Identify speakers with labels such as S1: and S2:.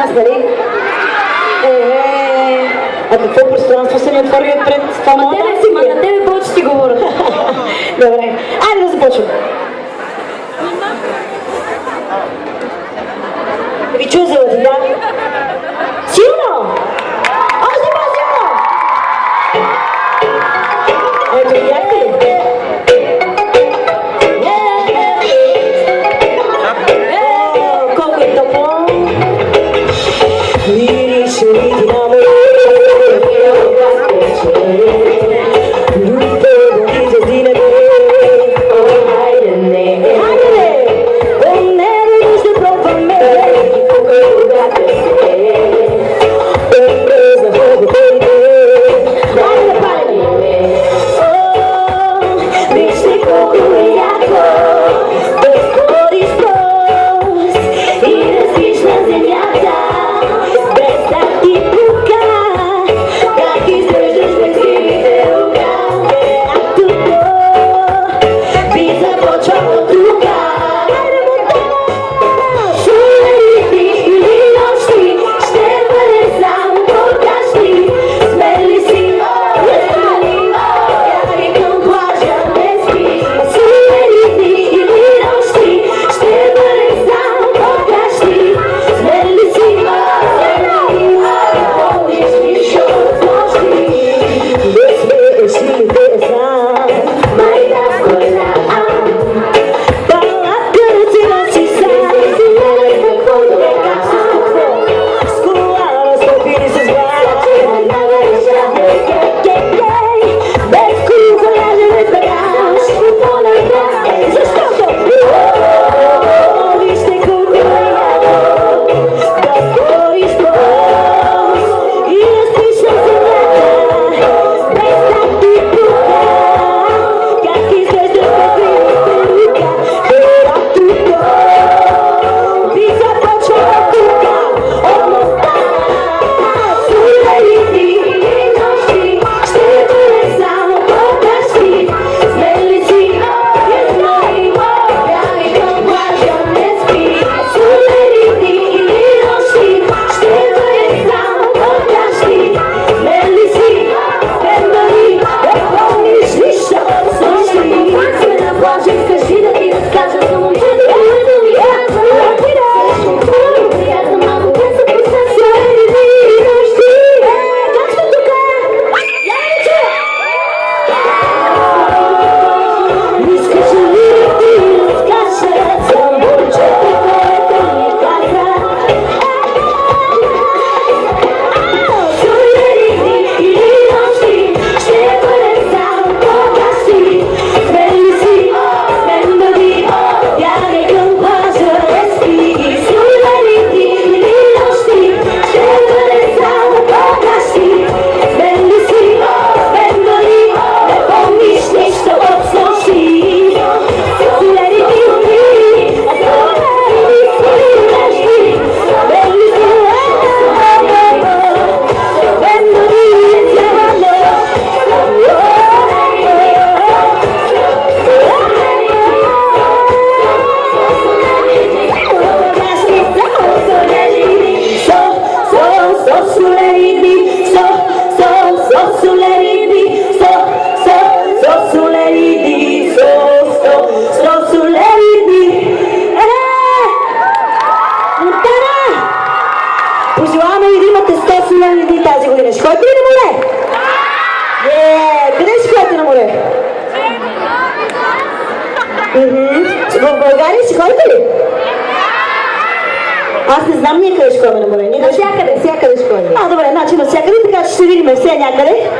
S1: нас, нали? А какво пространство се ни отвори пред това?
S2: На тебе повече ти говоря.
S1: Добре, айде да започвам. Ви чу за да? Силно! Още по-силно! Ето, видяхте ли? Колко е топло! Мирише ми на море, пожелаваме ви да имате 100 солени дни тази година. Ще ходите ли на море? Къде ще ходите на море? В България ще ходите ли? Аз не знам ние къде ще ходим на море. Навсякъде ще ходим. Добре, значи навсякъде, така че ще видим все някъде.